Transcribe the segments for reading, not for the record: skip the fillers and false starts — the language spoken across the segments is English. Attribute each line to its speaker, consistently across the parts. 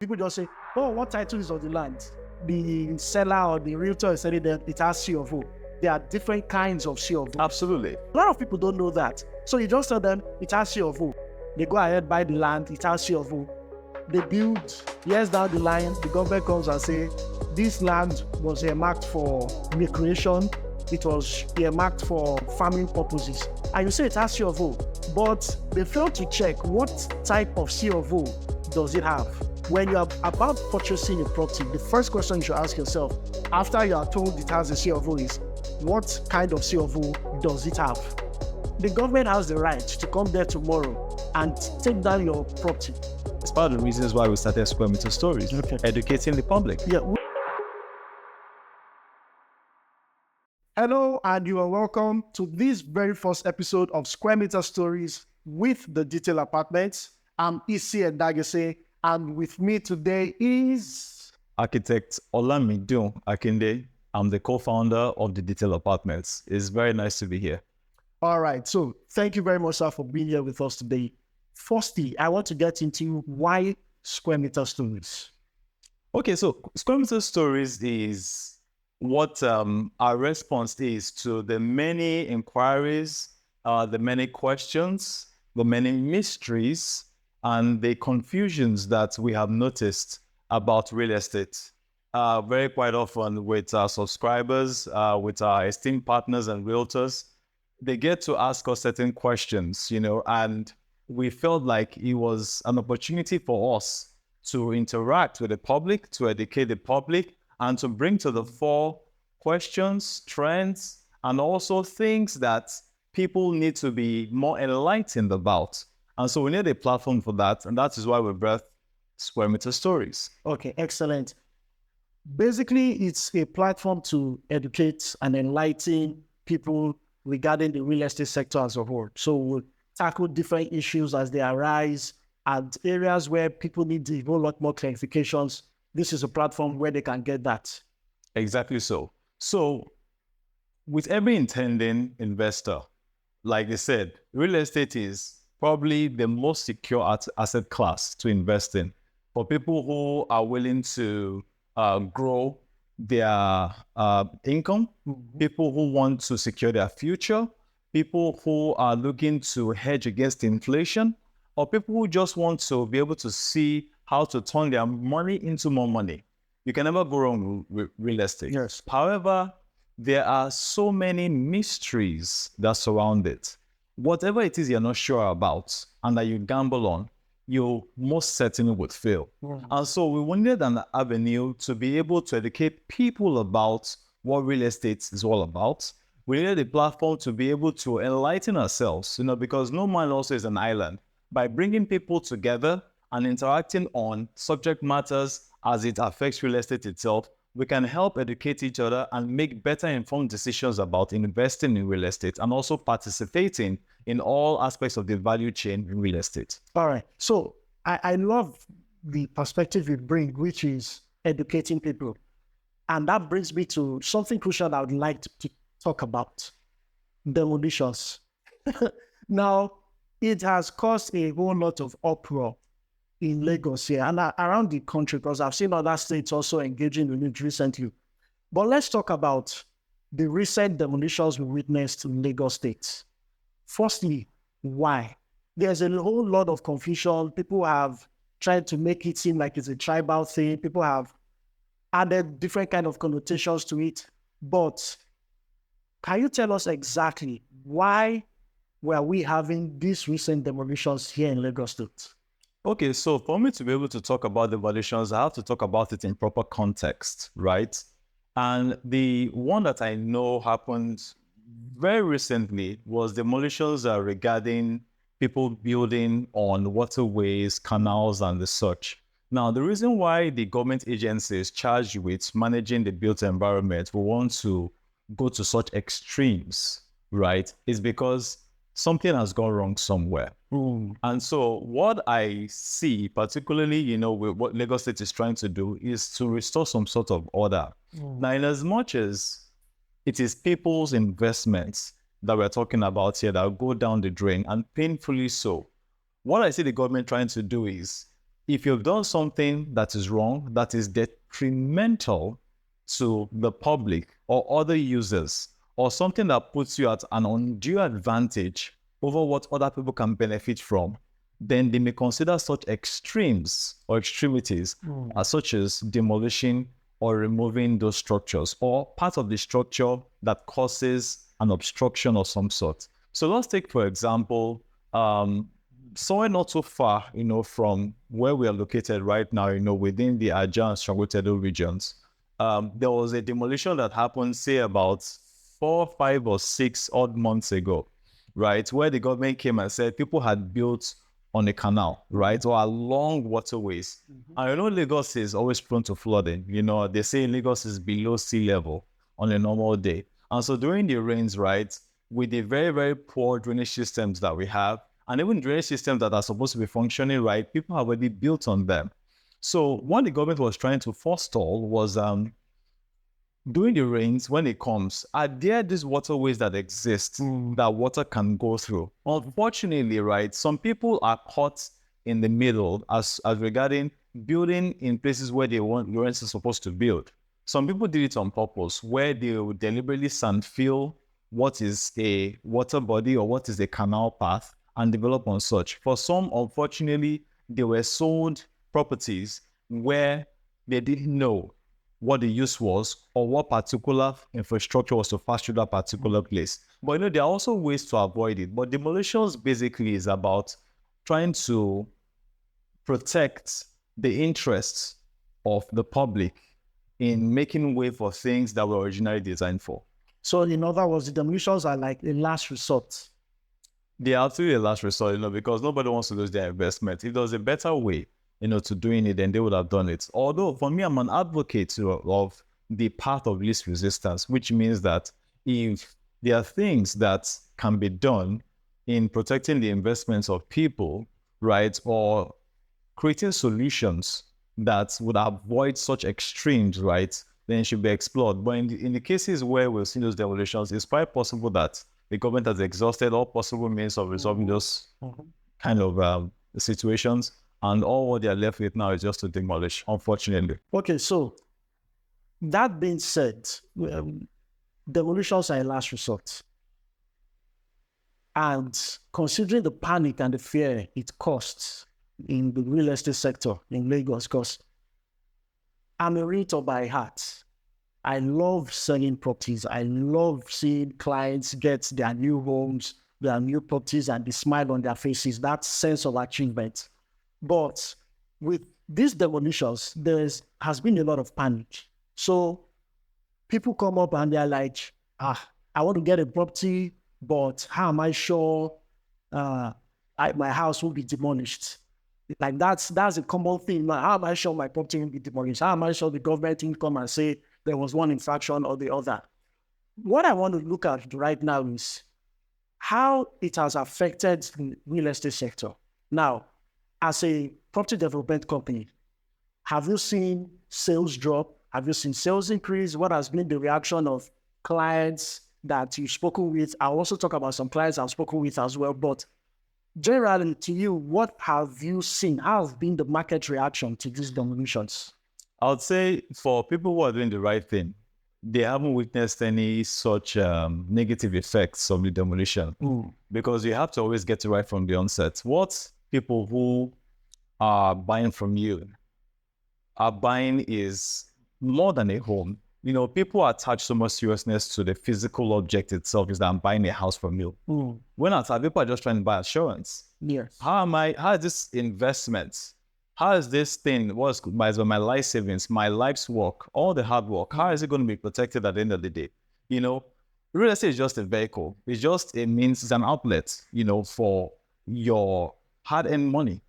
Speaker 1: People just say, oh, what title is on the land? The seller or the realtor is saying that it has C of O. There are different kinds of C of O.
Speaker 2: Absolutely.
Speaker 1: A lot of people don't know that. So you just tell them it has C of O. They go ahead, buy the land, it has C of O. They build, years down the line, the government comes and say, this land was earmarked for recreation, it was earmarked for farming purposes. And you say it has C of O, but they fail to check what type of C of O does it have. When you are about purchasing a property, the first question you should ask yourself, after you are told it has a C of O, is what kind of C of O does it have? The government has the right to come there tomorrow and take down your property.
Speaker 2: It's part of the reasons why we started Square Meter Stories, educating the public.
Speaker 1: Yeah. Hello, and you are welcome to this very first episode of Square Meter Stories with the Detail Apartments. I'm Isi Edagese, and with me today is
Speaker 2: Architect Olamide Akinde. I'm the co-founder of the Detail Apartments. It's very nice to be here.
Speaker 1: All right. So thank you very much, sir, for being here with us today. Firstly, I want to get into why Square Meter Stories.
Speaker 2: Okay, so Square Meter Stories is what our response is to the many inquiries, the many questions, the many mysteries, and the confusions that we have noticed about real estate. Very quite often with our subscribers, with our esteemed partners and realtors, they get to ask us certain questions, and we felt like it was an opportunity for us to interact with the public, to educate the public, and to bring to the fore questions, trends, and also things that people need to be more enlightened about. And so we need a platform for that, and that is why we birthed Square Meter Stories.
Speaker 1: Okay, excellent. Basically, it's a platform to educate and enlighten people regarding the real estate sector as a whole. So we'll tackle different issues as they arise and areas where people need a whole lot more clarifications. This is a platform where they can get that.
Speaker 2: Exactly so. So with every intending investor, like they said, real estate is probably the most secure asset class to invest in for people who are willing to grow their income, people who want to secure their future, people who are looking to hedge against inflation, or people who just want to be able to see how to turn their money into more money. You can never go wrong with real estate.
Speaker 1: Yes.
Speaker 2: However, there are so many mysteries that surround it. Whatever it is you're not sure about and that you gamble on, you most certainly would fail. And so we wanted an avenue to be able to educate people about what real estate is all about. We needed a platform to be able to enlighten ourselves, because no man also is an island. By bringing people together and interacting on subject matters as it affects real estate itself, we can help educate each other and make better informed decisions about investing in real estate and also participating in all aspects of the value chain in real estate.
Speaker 1: All right. So I love the perspective you bring, which is educating people. And that brings me to something crucial I would like to talk about: demolitions. Now, it has caused a whole lot of uproar in Lagos here and around the country, because I've seen other states also engaging in it recently. But let's talk about the recent demolitions we witnessed in Lagos State. Firstly, why? There's a whole lot of confusion. People have tried to make it seem like it's a tribal thing. People have added different kind of connotations to it. But can you tell us exactly why were we having these recent demolitions here in Lagos State?
Speaker 2: Okay, so for me to be able to talk about demolitions, I have to talk about it in proper context, right? And the one that I know happened very recently was demolitions regarding people building on waterways, canals, and the such. Now, the reason why the government agencies charged with managing the built environment will want to go to such extremes, right, is because something has gone wrong somewhere. And so what I see, particularly, with what Lagos State is trying to do, is to restore some sort of order. Now, in as much as it is people's investments that we're talking about here that go down the drain, and painfully so, what I see the government trying to do is if you've done something that is wrong, that is detrimental to the public or other users, or something that puts you at an undue advantage over what other people can benefit from, then they may consider such extremes or extremities as such as demolishing or removing those structures or part of the structure that causes an obstruction of some sort. So let's take, for example, somewhere not so far, from where we are located right now, within the Aja and Sangotedo regions. There was a demolition that happened, say, about 4, 5, or 6 odd months ago, right? Where the government came and said people had built on a canal, right? Or along waterways. And Lagos is always prone to flooding. They say Lagos is below sea level on a normal day. And so during the rains, right, with the very, very poor drainage systems that we have, and even drainage systems that are supposed to be functioning right, people have already built on them. So what the government was trying to forestall was during the rains, when it comes, are there these waterways that exist that water can go through? Unfortunately, right, some people are caught in the middle as regarding building in places where they weren't supposed to build. Some people did it on purpose, where they would deliberately sand fill what is a water body or what is a canal path and develop on such. For some, unfortunately, they were sold properties where they didn't know what the use was or what particular infrastructure was to pass through that particular place. But there are also ways to avoid it. But demolitions basically is about trying to protect the interests of the public in making way for things that were originally designed for.
Speaker 1: So in other words, the demolitions are like a last resort.
Speaker 2: They are actually a last resort, because nobody wants to lose their investment. If there was a better way, to doing it, then they would have done it. Although for me, I'm an advocate of the path of least resistance, which means that if there are things that can be done in protecting the investments of people, right, or creating solutions that would avoid such extremes, right, then it should be explored. But in the cases where we've seen those demolitions, it's quite possible that the government has exhausted all possible means of resolving those kind of situations. And all what they are left with now is just to demolish, unfortunately.
Speaker 1: Okay, so that being said, demolitions are a last resort. And considering the panic and the fear it costs in the real estate sector in Lagos, because I'm a realtor by heart. I love selling properties. I love seeing clients get their new homes, their new properties, and the smile on their faces, that sense of achievement. But with these demolitions, has been a lot of panic. So people come up and they're like, I want to get a property, but how am I sure my house will be demolished? Like that's a common thing. Like, how am I sure my property will be demolished? How am I sure the government will come and say there was one infraction or the other? What I want to look at right now is how it has affected the real estate sector. Now, as a property development company, have you seen sales drop? Have you seen sales increase? What has been the reaction of clients that you've spoken with? I'll also talk about some clients I've spoken with as well. But generally, to you, what have you seen? How has been the market reaction to these demolitions?
Speaker 2: I would say for people who are doing the right thing, they haven't witnessed any such negative effects of the demolition because you have to always get it right from the onset. What people who are buying from you are buying is more than a home. People attach so much seriousness to the physical object itself, is that I'm buying a house from you. When outside, people are just trying to buy assurance.
Speaker 1: Yes.
Speaker 2: How is this investment? How is this thing, what's my life savings, my life's work, all the hard work, how is it going to be protected at the end of the day? Real estate is just a vehicle. It's just a means, it's an outlet, for your hard-earned money,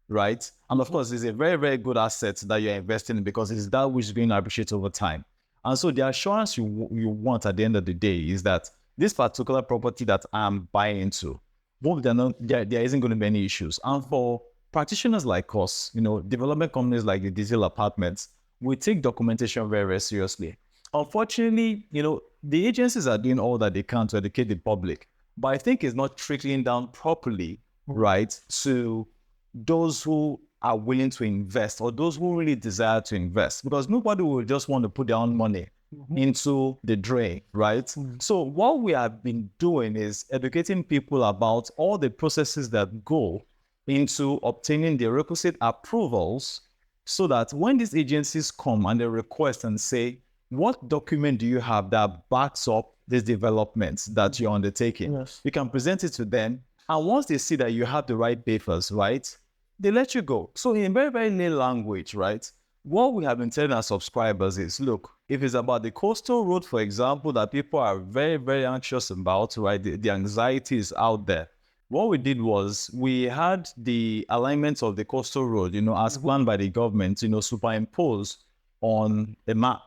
Speaker 2: right? And of course, it's a very, very good asset that you're investing in because it's that which is going to appreciate over time. And so the assurance you want at the end of the day is that this particular property that I'm buying into, there isn't going to be any issues. And for practitioners like us, development companies like the Diesel Apartments, we take documentation very, very seriously. Unfortunately, the agencies are doing all that they can to educate the public, but I think it's not trickling down properly, right, to those who are willing to invest, or those who really desire to invest, because nobody will just want to put their own money into the drain, right? So what we have been doing is educating people about all the processes that go into obtaining the requisite approvals, so that when these agencies come and they request and say, what document do you have that backs up these developments that you're undertaking?
Speaker 1: Yes.
Speaker 2: You can present it to them. And once they see that you have the right papers, right, they let you go. So in very, very plain language, right, what we have been telling our subscribers is, look, if it's about the coastal road, for example, that people are very, very anxious about, right, the anxiety is out there. What we did was we had the alignment of the coastal road, as planned by the government, superimposed on a map,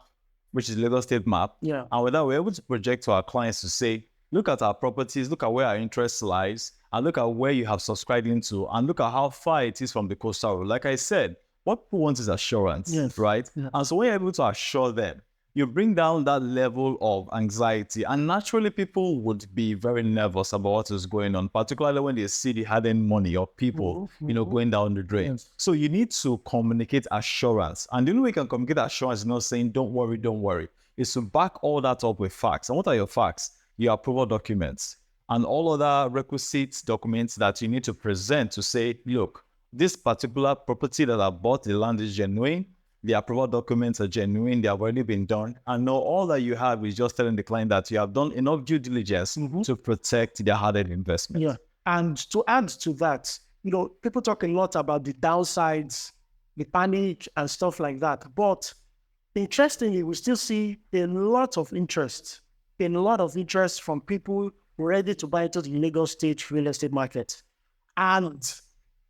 Speaker 2: which is Lagos State map.
Speaker 1: Yeah.
Speaker 2: And with that, we're able to project to our clients to say, look at our properties, look at where our interest lies, and look at where you have subscribed into, and look at how far it is from the coastal road. Like I said, what people want is assurance,
Speaker 1: Yes.
Speaker 2: right?
Speaker 1: Yeah.
Speaker 2: And so when you're able to assure them, you bring down that level of anxiety. And naturally, people would be very nervous about what is going on, particularly when they see the hidden money of people, going down the drain.
Speaker 1: Yes.
Speaker 2: So you need to communicate assurance. And the only way you can communicate assurance is not saying, don't worry, is to back all that up with facts. And what are your facts? Your approval documents and all other requisite documents that you need to present to say, look, this particular property that I bought, the land is genuine. The approval documents are genuine. They have already been done. And now all that you have is just telling the client that you have done enough due diligence to protect their hard-earned investment.
Speaker 1: Yeah. And to add to that, people talk a lot about the downsides, the panic and stuff like that. But interestingly, we still see a lot of interest from people ready to buy into the Lagos State real estate market. And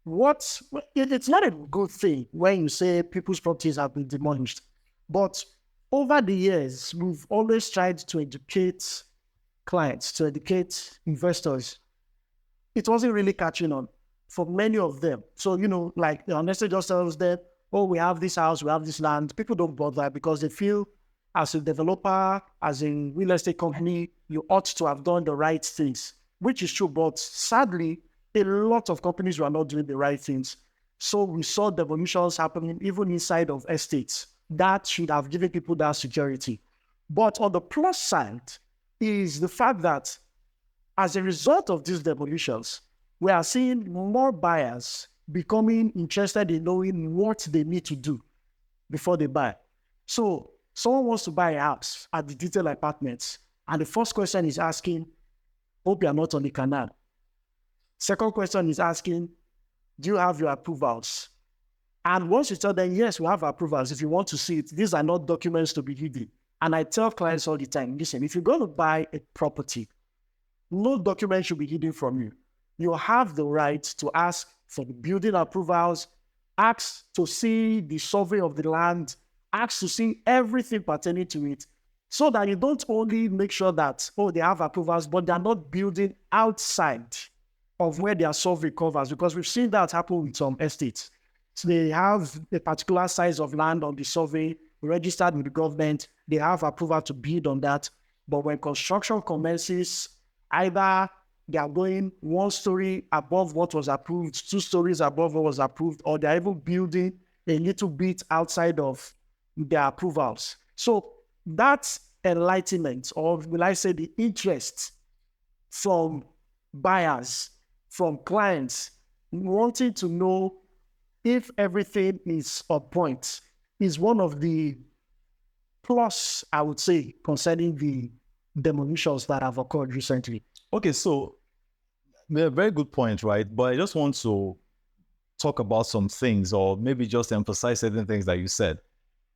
Speaker 1: it's not a good thing when you say people's properties have been demolished. But over the years, we've always tried to educate clients, to educate investors. It wasn't really catching on for many of them. So, like the honesty just tells them, oh, we have this house, we have this land. People don't bother because they feel as a developer, as a real estate company, you ought to have done the right things, which is true. But sadly, a lot of companies were not doing the right things. So we saw demolitions happening even inside of estates. That should have given people that security. But on the plus side is the fact that as a result of these demolitions, we are seeing more buyers becoming interested in knowing what they need to do before they buy. So someone wants to buy a house at the detailed apartments, and the first question is asking, hope you are not on the canal. Second question is asking, do you have your approvals? And once you tell them, yes, we have approvals, if you want to see it, these are not documents to be hidden. And I tell clients all the time, listen, if you're going to buy a property, no document should be hidden from you. You have the right to ask for the building approvals, ask to see the survey of the land, ask to see everything pertaining to it, so that you don't only make sure that, they have approvals, but they're not building outside of where their survey covers, because we've seen that happen with some estates. So they have a particular size of land on the survey, registered with the government, they have approval to build on that. But when construction commences, either they are going 1 story above what was approved, 2 stories above what was approved, or they're even building a little bit outside of their approvals. So that's enlightenment, or will I say the interest from buyers, from clients, wanting to know if everything is on point, is one of the plus, I would say, concerning the demolitions that have occurred recently.
Speaker 2: Okay, so a very good point, right? But I just want to talk about some things, or maybe just emphasize certain things that you said.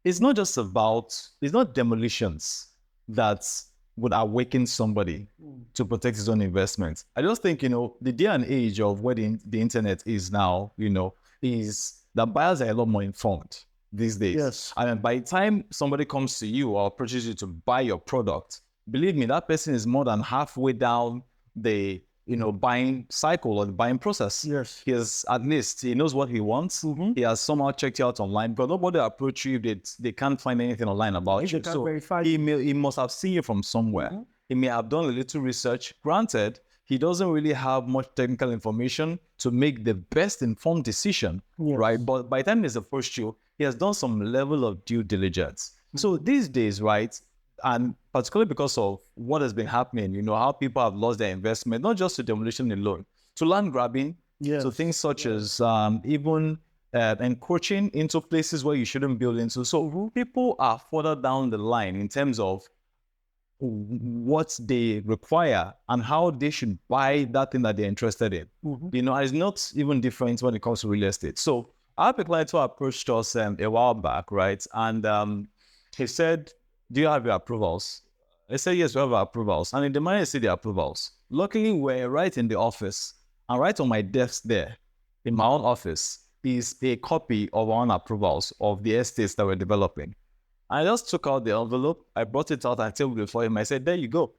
Speaker 2: It's not demolitions that would awaken somebody to protect his own investment. I just think, the day and age of where the internet is now, is that buyers are a lot more informed these days.
Speaker 1: Yes.
Speaker 2: And by the time somebody comes to you or approaches you to buy your product, believe me, that person is more than halfway down the buying cycle or the buying process.
Speaker 1: Yes.
Speaker 2: He knows what he wants. He has somehow checked you out online, but nobody approach you if they can't find anything online about you. So
Speaker 1: verify
Speaker 2: he must have seen you from somewhere. He may have done a little research. Granted, he doesn't really have much technical information to make the best informed decision,
Speaker 1: Yes.
Speaker 2: right? But by the time he's approached you, he has done some level of due diligence. So these days, right, and particularly because of what has been happening, you know, how people have lost their investment, not just to demolition alone, to land grabbing,
Speaker 1: Yes.
Speaker 2: so things such as even encroaching into places where you shouldn't build into. So people are further down the line in terms of what they require and how they should buy that thing that they're interested in. You know, it's not even different when it comes to real estate. So I have a client who approached us a while back, right? And he said, "Do you have your approvals?" I said, "Yes, we have our approvals." And in the mind, I see the approvals. Luckily, we're right in the office. And right on my desk there, in my own office, is a copy of our own approvals of the estates that we're developing. I just took out the envelope, I brought it out and tabled it for him. I said, "There you go."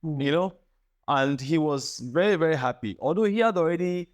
Speaker 2: You know? And he was very, very happy. Although he had already,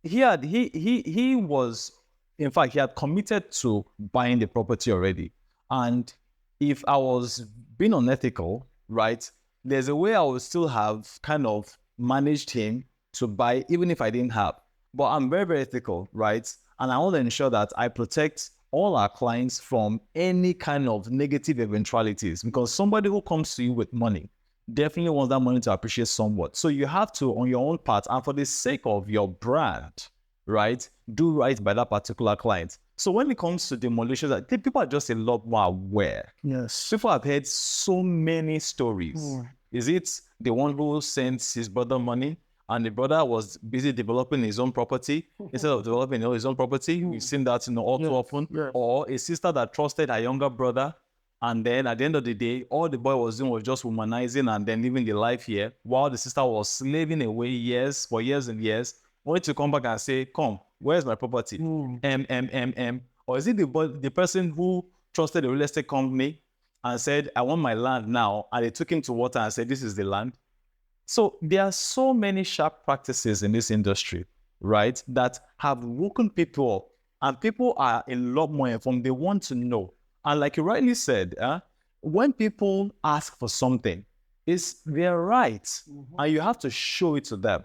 Speaker 2: he was, in fact, he had committed to buying the property already. And if I was being unethical, right, there's a way I would still have kind of managed him to buy, even if I didn't have. But I'm very, very ethical, right? And I want to ensure that I protect all our clients from any kind of negative eventualities, because somebody who comes to you with money definitely wants that money to appreciate somewhat. So you have to, on your own part, and for the sake of your brand, right, do right by that particular client. So when it comes to demolitions, I think people are just a lot more aware.
Speaker 1: Yes.
Speaker 2: People have heard so many stories. Is it the one who sent his brother money and the brother was busy developing his own property instead of developing his own property? We've seen that, you know, all too often. Or a sister that trusted her younger brother, and then at the end of the day, all the boy was doing was just womanizing and then living the life here, while the sister was slaving away years for years and years, only to come back and say, "Come, where's my property?" Or is it the person who trusted the real estate company and said, "I want my land now," and they took him to water and said, "This is the land"? So there are so many sharp practices in this industry, right, that have woken people up, and people are a lot more informed. They want to know. And like you rightly said, when people ask for something, they're right, and you have to show it to them.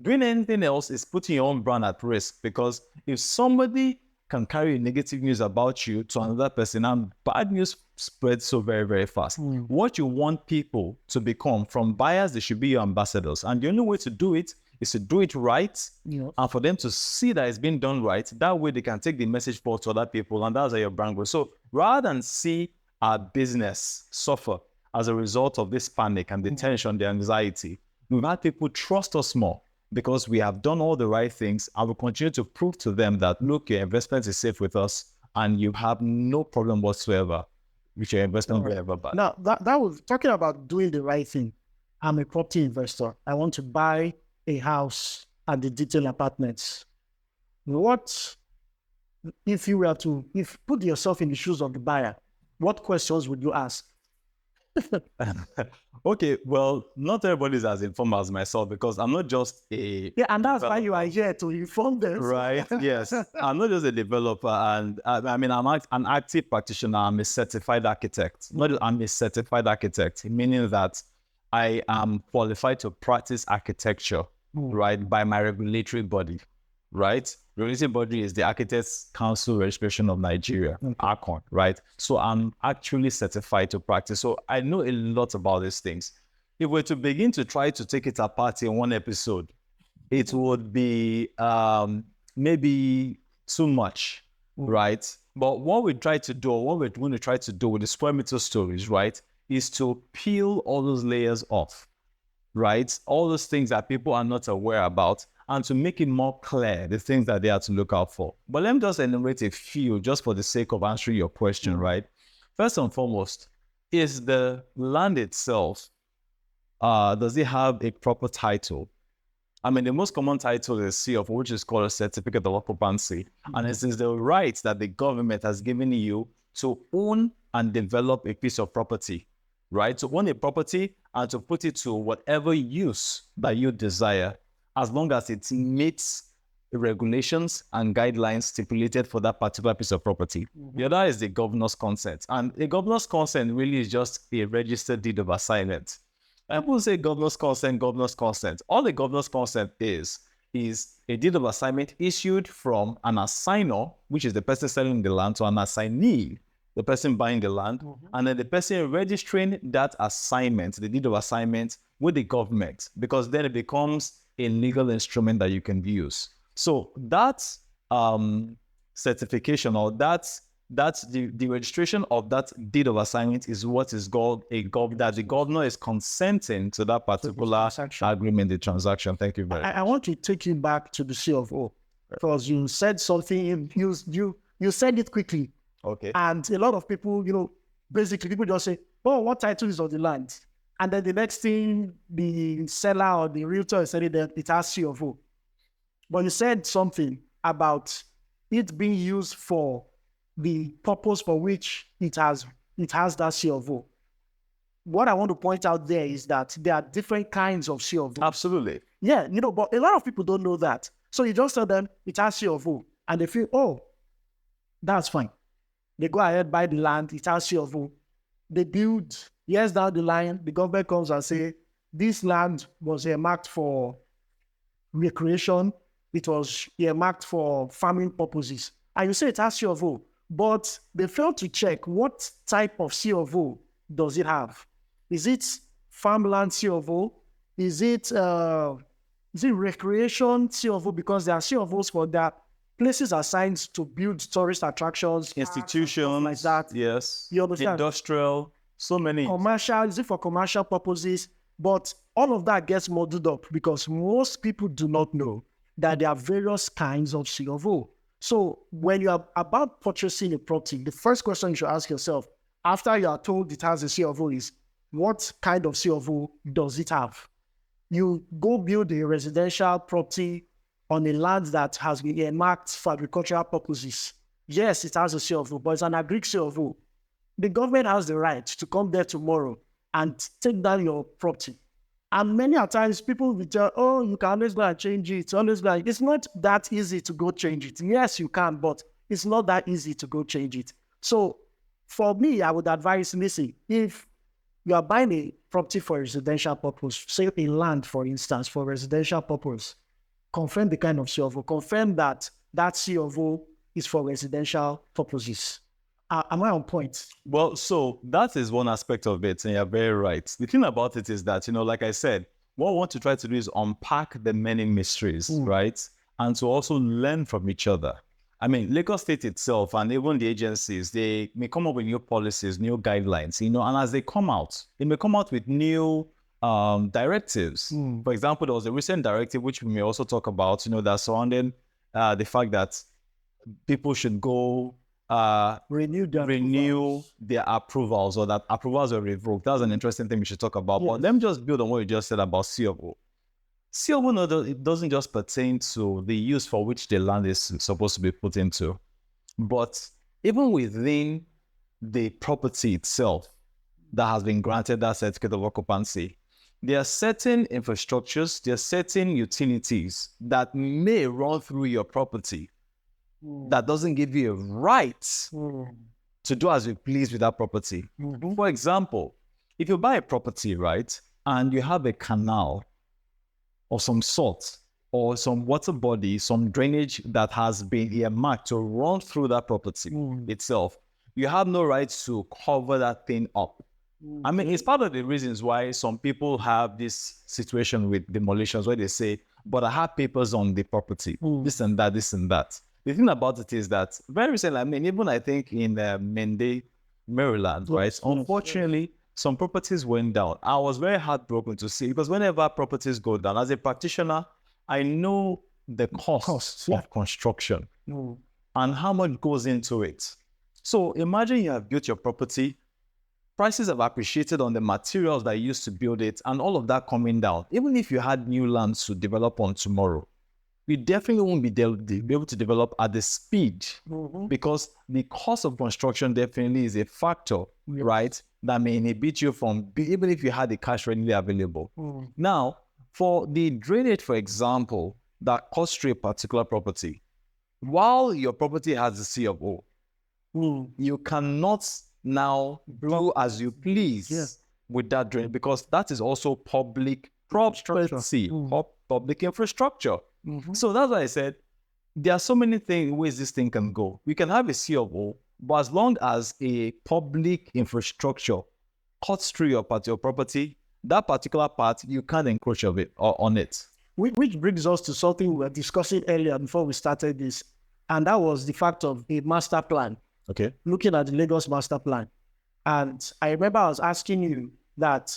Speaker 2: Doing anything else is putting your own brand at risk, because if somebody can carry negative news about you to another person, and bad news spreads so very, very fast. What you want people to become from buyers, they should be your ambassadors. And the only way to do it is to do it right, and for them to see that it's been done right. That way they can take the message forward to other people, and that's how your brand grows. So rather than see our business suffer as a result of this panic and the tension, the anxiety, we've had people trust us more, because we have done all the right things, and we continue to prove to them that, look, your investment is safe with us and you have no problem whatsoever with your investment wherever. But
Speaker 1: now that was talking about doing the right thing. I'm a property investor. I want to buy a house at the detailed apartments. What if you were to put yourself in the shoes of the buyer? What questions would you ask?
Speaker 2: Okay, well, not everybody is as informed as myself, because I'm not just a
Speaker 1: and that's why you are here, to inform them.
Speaker 2: Right. Yes. I'm not just a developer, and I mean, I'm an active practitioner. I'm a certified architect. I'm a certified architect, meaning that I am qualified to practice architecture, right, by my regulatory body, right? Regulatory body is the Architects Council Registration of Nigeria, ACON, right? So I'm actually certified to practice. So I know a lot about these things. If we're to begin to try to take it apart in one episode, it would be maybe too much, right? But what we try to do, or what we're going to try to do with the square meter stories, right, is to peel all those layers off, right? All those things that people are not aware about, and to make it more clear, the things that they have to look out for. But let me just enumerate a few, just for the sake of answering your question, right? First and foremost, is the land itself, does it have a proper title? I mean, the most common title is CF, which is called a certificate of occupancy. And it is the right that the government has given you to own and develop a piece of property, right? To own a property and to put it to whatever use that you desire, as long as it meets the regulations and guidelines stipulated for that particular piece of property. The other is the governor's consent. And the governor's consent really is just a registered deed of assignment. People say governor's consent, governor's consent. All the governor's consent is a deed of assignment issued from an assigner, which is the person selling the land, to an assignee, the person buying the land, and then the person registering that assignment, the deed of assignment, with the government, because then it becomes a legal instrument that you can use. So that's certification, or that's the registration of that deed of assignment is what is called that the governor is consenting to that particular agreement, the transaction. Thank you very much.
Speaker 1: I want to take you back to the C of O, because you said something, you said it quickly.
Speaker 2: Okay.
Speaker 1: And a lot of people, basically people just say, oh, what title is on the land? And then the next thing, the seller or the realtor is saying that it has C of O. But you said something about it being used for the purpose for which it has that C of O. What I want to point out there is that there are different kinds of C of O.
Speaker 2: Absolutely.
Speaker 1: Yeah, but a lot of people don't know that. So you just tell them it has C of O, and they feel, oh, that's fine. They go ahead, buy the land, it has C of O. They build, years down the line, the government comes and say, this land was earmarked for recreation, it was earmarked for farming purposes. And you say it has C of O, but they fail to check what type of C of O does it have. Is it farmland C of O? Is it recreation C of O? Because there are C of Os for that. Places assigned to build tourist attractions,
Speaker 2: institutions
Speaker 1: like that.
Speaker 2: Yes.
Speaker 1: You understand?
Speaker 2: Industrial, so many.
Speaker 1: Commercial, is it for commercial purposes? But all of that gets muddled up because most people do not know that there are various kinds of C of O. So when you are about purchasing a property, the first question you should ask yourself, after you are told it has a C of O, is what kind of C of O does it have? You go build a residential property on a land that has been earmarked for agricultural purposes. Yes, it has a C of O, but it's an agric C of O. The government has the right to come there tomorrow and take down your property. And many a times people will tell, oh, you can always go and change it. It's not that easy to go change it. Yes, you can, but it's not that easy to go change it. So for me, I would advise, listen, if you are buying a property for residential purpose, say a land, for instance, for residential purpose, confirm the kind of C of O. Confirm that that C of O is for residential purposes. Am I on point?
Speaker 2: Well, so that is one aspect of it, and you're very right. The thing about it is that, like I said, what we want to try to do is unpack the many mysteries, right? And to also learn from each other. I mean, Lagos State itself and even the agencies, they may come up with new policies, new guidelines, and as they come out, they may come out with new directives. For example, there was a recent directive, which we may also talk about, that surrounding the fact that people should go renew their approvals, or that approvals are revoked. That's an interesting thing we should talk about. Yes. But let me just build on what you just said about C of O. C of O, it doesn't just pertain to the use for which the land is supposed to be put into, but even within the property itself that has been granted that certificate of occupancy, there are certain infrastructures, there are certain utilities that may run through your property that doesn't give you a right to do as you please with that property. For example, if you buy a property, right, and you have a canal of some sort, or some water body, some drainage that has been earmarked to run through that property itself, you have no right to cover that thing up. I mean, it's part of the reasons why some people have this situation with demolitions where they say, but I have papers on the property, this and that, this and that. The thing about it is that very recently, I mean, even I think in Mende, Maryland, right? Unfortunately, some properties went down. I was very heartbroken to see, because whenever properties go down, as a practitioner, I know the cost of construction and how much goes into it. So imagine you have built your property, prices have appreciated on the materials that you used to build it, and all of that coming down. Even if you had new land to develop on tomorrow, you definitely won't be able to develop at the speed, because the cost of construction definitely is a factor, right, that may inhibit you from, even if you had the cash readily available. Now, for the drainage, for example, that costs to a particular property, while your property has a C of O, you cannot now do as you please with that drain, because that is also public property, public infrastructure. So that's why I said there are so many ways this thing can go. We can have a C of O, but as long as a public infrastructure cuts through your property, that particular part, you can't encroach of it or on it.
Speaker 1: Which brings us to something we were discussing earlier before we started this, and that was the fact of a master plan.
Speaker 2: Okay.
Speaker 1: Looking at the Lagos master plan. And I remember I was asking you that,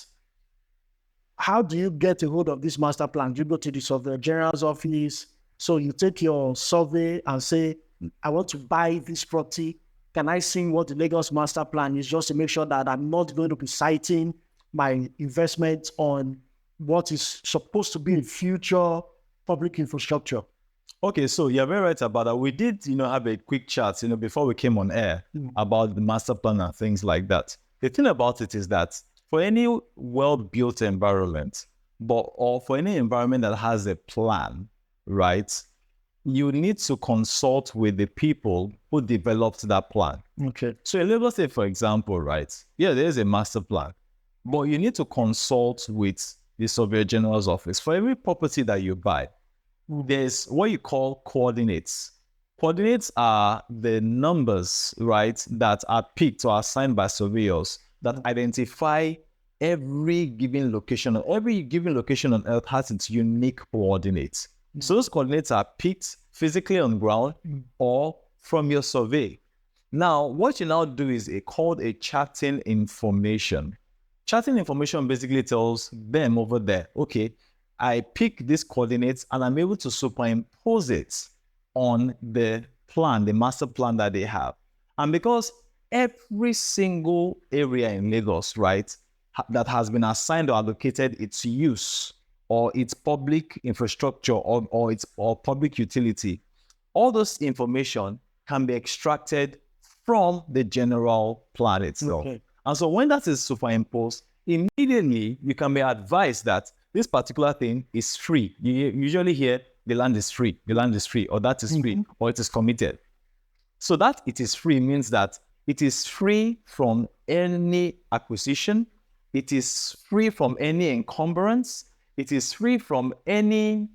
Speaker 1: how do you get a hold of this master plan? Do you go to the Surveyor General's office? So you take your survey and say, I want to buy this property. Can I see what the Lagos master plan is, just to make sure that I'm not going to be citing my investment on what is supposed to be a future public infrastructure?
Speaker 2: Okay, so you're very right about that. We did, have a quick chat, before we came on air about the master plan and things like that. The thing about it is that for any well-built environment, or for any environment that has a plan, right, you need to consult with the people who developed that plan.
Speaker 1: Okay.
Speaker 2: So in Lagos State, for example, right, yeah, there's a master plan, but you need to consult with the Surveyor General's office. For every property that you buy, there's what you call coordinates. Coordinates are the numbers, right, that are picked or assigned by surveyors that identify every given location. Every given location on Earth has its unique coordinates. So those coordinates are picked physically on ground or from your survey. Now, what you now do is called a charting information. Charting information basically tells them over there, okay, I pick these coordinates and I'm able to superimpose it on the plan, the master plan that they have. And because every single area in Lagos, right, that has been assigned or allocated its use or its public infrastructure or its public utility, all those information can be extracted from the general plan itself. Okay. And so when that is superimposed, immediately you can be advised that this particular thing is free. You usually hear the land is free, or that is free, or it is committed. So that it is free means that it is free from any acquisition, it is free from any encumbrance, it is free from any,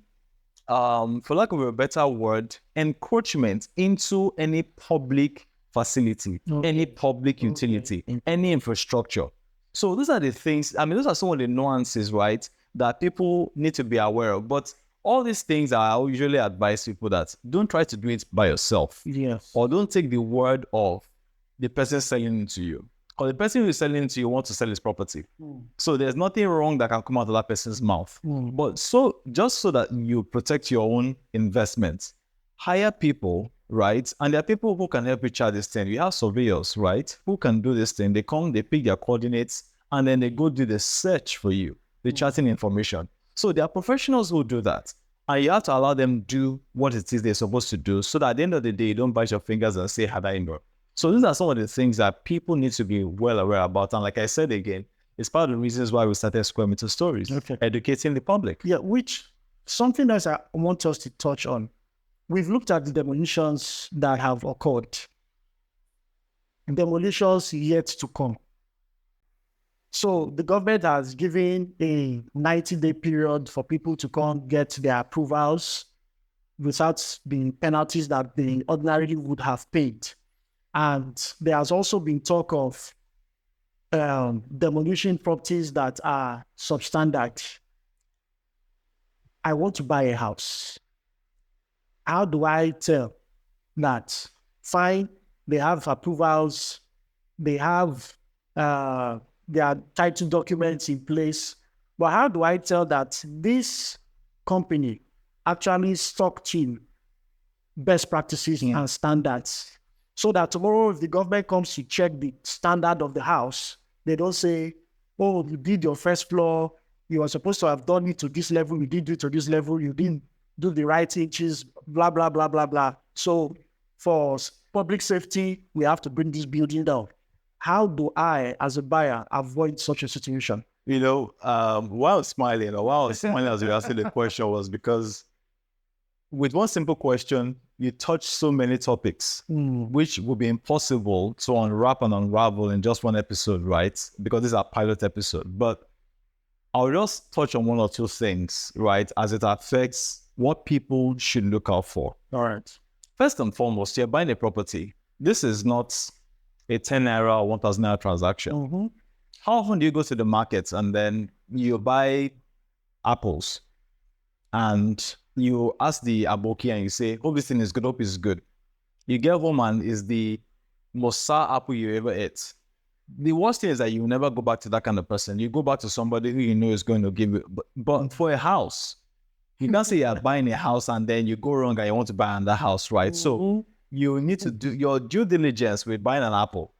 Speaker 2: for lack of a better word, encroachment into any public facility, any public utility, any infrastructure. So those are the things, those are some of the nuances, right, that people need to be aware of. But all these things, I usually advise people that don't try to do it by yourself.
Speaker 1: Yes.
Speaker 2: Or don't take the word of the person selling it to you. Because the person who is selling it to you wants to sell his property. So there's nothing wrong that can come out of that person's mouth. But just so that you protect your own investments, hire people, right? And there are people who can help you chart this thing. You have surveyors, right, who can do this thing. They come, they pick their coordinates, and then they go do the search for you, the charting information. So there are professionals who do that. And you have to allow them do what it is they're supposed to do, so that at the end of the day, you don't bite your fingers and say, had I known. So these are some of the things that people need to be well aware about. And like I said again, it's part of the reasons why we started Square Meter Stories, educating the public.
Speaker 1: Yeah, which something else I want us to touch on. We've looked at the demolitions that have occurred. Demolitions yet to come. So the government has given a 90-day period for people to come get their approvals without the penalties that they ordinarily would have paid. And there has also been talk of demolition properties that are substandard. I want to buy a house. How do I tell that? Fine, they have approvals, they have their title documents in place, but how do I tell that this company actually stuck to best practices and standards, so that tomorrow if the government comes to check the standard of the house, they don't say, oh, you did your first floor, you were supposed to have done it to this level, you didn't do it to this level, you didn't do the right inches, blah, blah, blah, blah, blah. So for public safety, we have to bring this building down. How do I, as a buyer, avoid such a situation?
Speaker 2: While smiling, as you were asking the question, was because with one simple question, you touch so many topics, which would be impossible to unwrap and unravel in just one episode, right? Because this is a pilot episode. But I'll just touch on one or two things, right, as it affects what people should look out for.
Speaker 1: All right.
Speaker 2: First and foremost, you're buying a property. This is not a 10 naira or 1,000 naira transaction. How often do you go to the market and then you buy apples and you ask the aboki and you say, hope this thing is good, hope it's good. You get home and it's the most sour apple you ever ate. The worst thing is that you never go back to that kind of person. You go back to somebody who you know is going to give you. But for a house, you can't say you're buying a house and then you go wrong and you want to buy another house, right? So you need to do your due diligence with buying an apple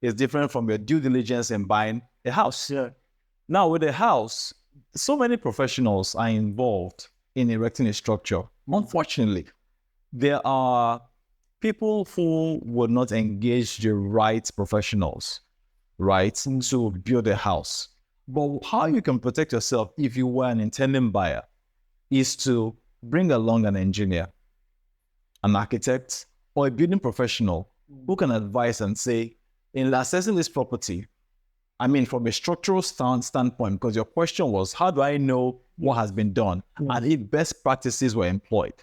Speaker 2: is different from your due diligence in buying a house.
Speaker 1: Yeah.
Speaker 2: Now, with a house, so many professionals are involved in erecting a structure. Unfortunately, there are people who would not engage the right professionals, right, to build a house. But how you can protect yourself if you were an intending buyer is to bring along an engineer, an architect, or a building professional who can advise and say, in assessing this property, I mean, from a structural standpoint, because your question was, how do I know what has been done and if best practices were employed?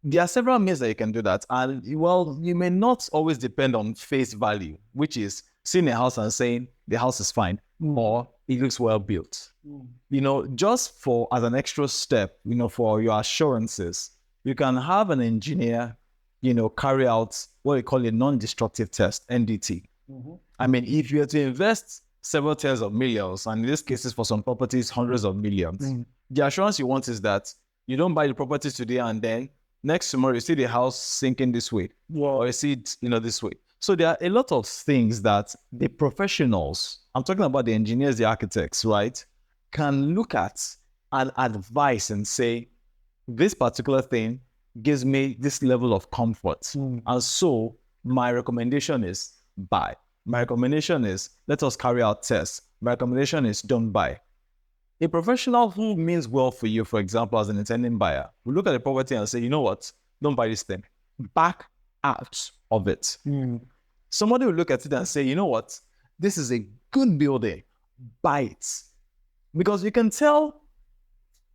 Speaker 2: There are several means that you can do that. And, well, you may not always depend on face value, which is seeing a house and saying the house is fine or it looks well built. You know, just for as an extra step, you know, for your assurances, you can have an engineer, you know, carry out what we call a non-destructive test, NDT. I mean, if you are to invest several tens of millions, and in this case, for some properties, hundreds of millions, the assurance you want is that you don't buy the property today and then next tomorrow you see the house sinking this way, or you see it, you know, this way. So there are a lot of things that the professionals, I'm talking about the engineers, the architects, right, can look at and advise and say, this particular thing gives me this level of comfort. And so my recommendation is buy. My recommendation is let us carry out tests. My recommendation is don't buy. A professional who means well for you, for example, as an intending buyer, will look at the property and say, you know what, don't buy this thing. Back out of it. Somebody will look at it and say, you know what, this is a good building. Buy it. Because you can tell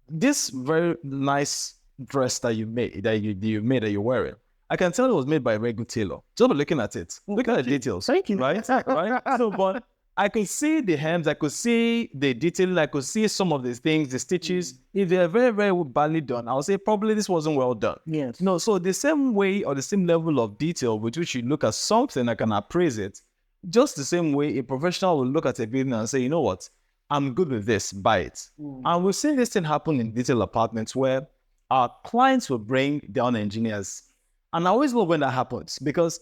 Speaker 2: this very nice dress that you made, that you're wearing, I can tell it was made by a very good tailor. Just by looking at it. Look at the details.
Speaker 1: Thank you.
Speaker 2: Right? Right? So, but I could see the hems, I could see the detailing, I could see some of these things, the stitches. If they're very, very badly done, I would say probably this wasn't well done.
Speaker 1: Yes.
Speaker 2: No, so the same way or the same level of detail with which you look at something that can appraise it, just the same way a professional will look at a building and say, you know what, I'm good with this, buy it. And we've seen this thing happen in detail apartments where our clients will bring their own engineers. And I always love when that happens because,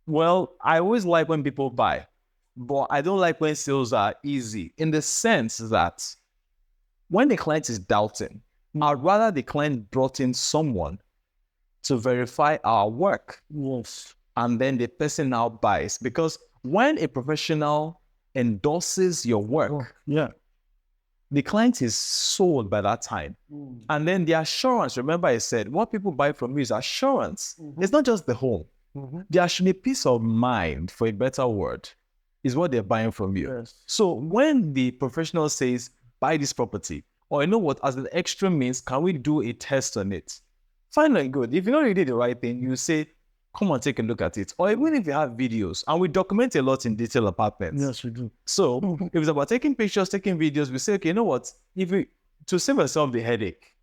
Speaker 2: well, I always like when people buy, but I don't like when sales are easy in the sense that when the client is doubting, I'd rather the client brought in someone to verify our work.
Speaker 1: Yes.
Speaker 2: And then the person now buys. Because when a professional endorses your work, the client is sold by that time. And then the assurance, remember I said, what people buy from you is assurance. It's not just the home. There should be peace of mind, for a better word, is what they're buying from you.
Speaker 1: Yes.
Speaker 2: So when the professional says, buy this property, or you know what, as an extra means, can we do a test on it? Fine and good. If you know you did the right thing, you say, come on, take a look at it. Or even if you have videos, and we document a lot in detail apartments.
Speaker 1: Yes, we do.
Speaker 2: So if it's about taking pictures, taking videos, we say, okay, you know what? To save ourselves the headache,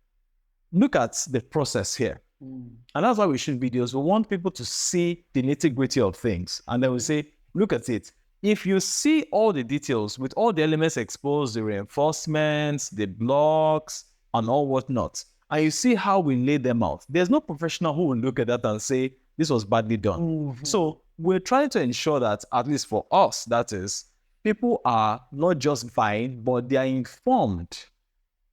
Speaker 2: look at the process here. And that's why we shoot videos. We want people to see the nitty-gritty of things. And then we say, look at it. If you see all the details with all the elements exposed, the reinforcements, the blocks, and all whatnot, and you see how we lay them out, there's no professional who will look at that and say, this was badly done. So we're trying to ensure that, at least for us, that is, people are not just buying, but they are informed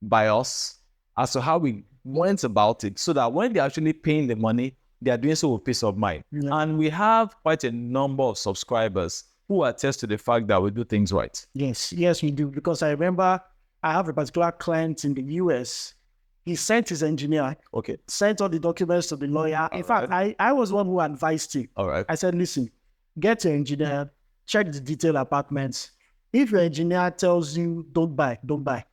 Speaker 2: by us as to how we went about it, so that when they're actually paying the money, they are doing so with peace of mind. And we have quite a number of subscribers who attest to the fact that we do things right.
Speaker 1: Yes, we do. Because I remember I have a particular client in the US He sent his engineer,
Speaker 2: Okay.
Speaker 1: sent all the documents to the lawyer. In fact, I was one who advised him.
Speaker 2: All right.
Speaker 1: I said, listen, get your engineer, check the detailed apartments. If your engineer tells you don't buy, don't buy.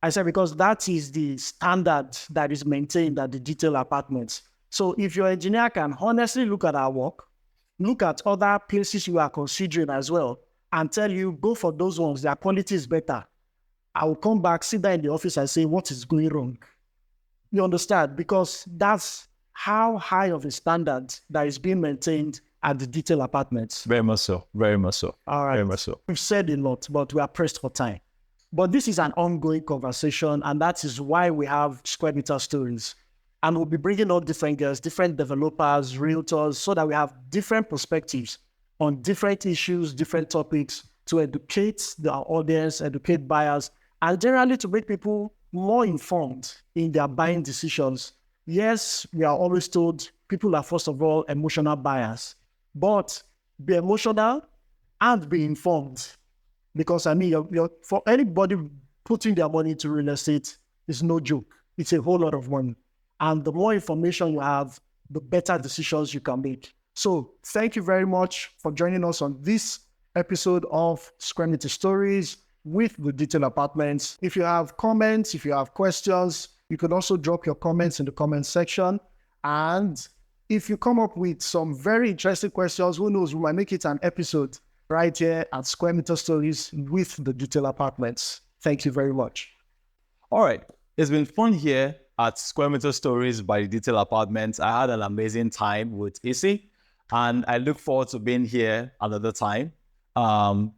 Speaker 1: I said, because that is the standard that is maintained at the detailed apartments. So if your engineer can honestly look at our work, look at other places you are considering as well, and tell you, go for those ones, their quality is better. I will come back, sit there in the office and say, what is going wrong? You understand? Because that's how high of a standard that is being maintained at the detailed apartments.
Speaker 2: Very much so. Very much so.
Speaker 1: All right.
Speaker 2: Very much so.
Speaker 1: We've said a lot, but we are pressed for time. But this is an ongoing conversation, and that is why we have Square Meter Stories. And we'll be bringing on different girls, different developers, realtors, so that we have different perspectives on different issues, different topics to educate our audience, educate buyers, and generally to make people more informed in their buying decisions. Yes, we are always told people are, first of all, emotional buyers, but be emotional and be informed. Because I mean, for anybody putting their money into real estate, it's no joke. It's a whole lot of money. And the more information you have, the better decisions you can make. So thank you very much for joining us on this episode of Square Meter Stories with the detailed apartments. If you have comments, if you have questions, you can also drop your comments in the comment section. And if you come up with some very interesting questions, who knows, we might make it an episode right here at Square Meter Stories with the detailed apartments. Thank you very much.
Speaker 2: All right. It's been fun here at Square Meter Stories by the Detailed Apartments. I had an amazing time with Issy, and I look forward to being here another time.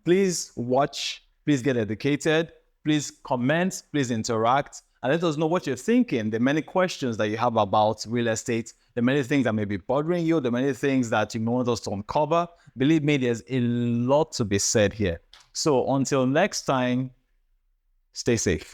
Speaker 2: Please watch, please get educated, please comment, please interact, and let us know what you're thinking, the many questions that you have about real estate, the many things that may be bothering you, the many things that you want us to uncover. Believe me, there's a lot to be said here. So until next time, stay safe.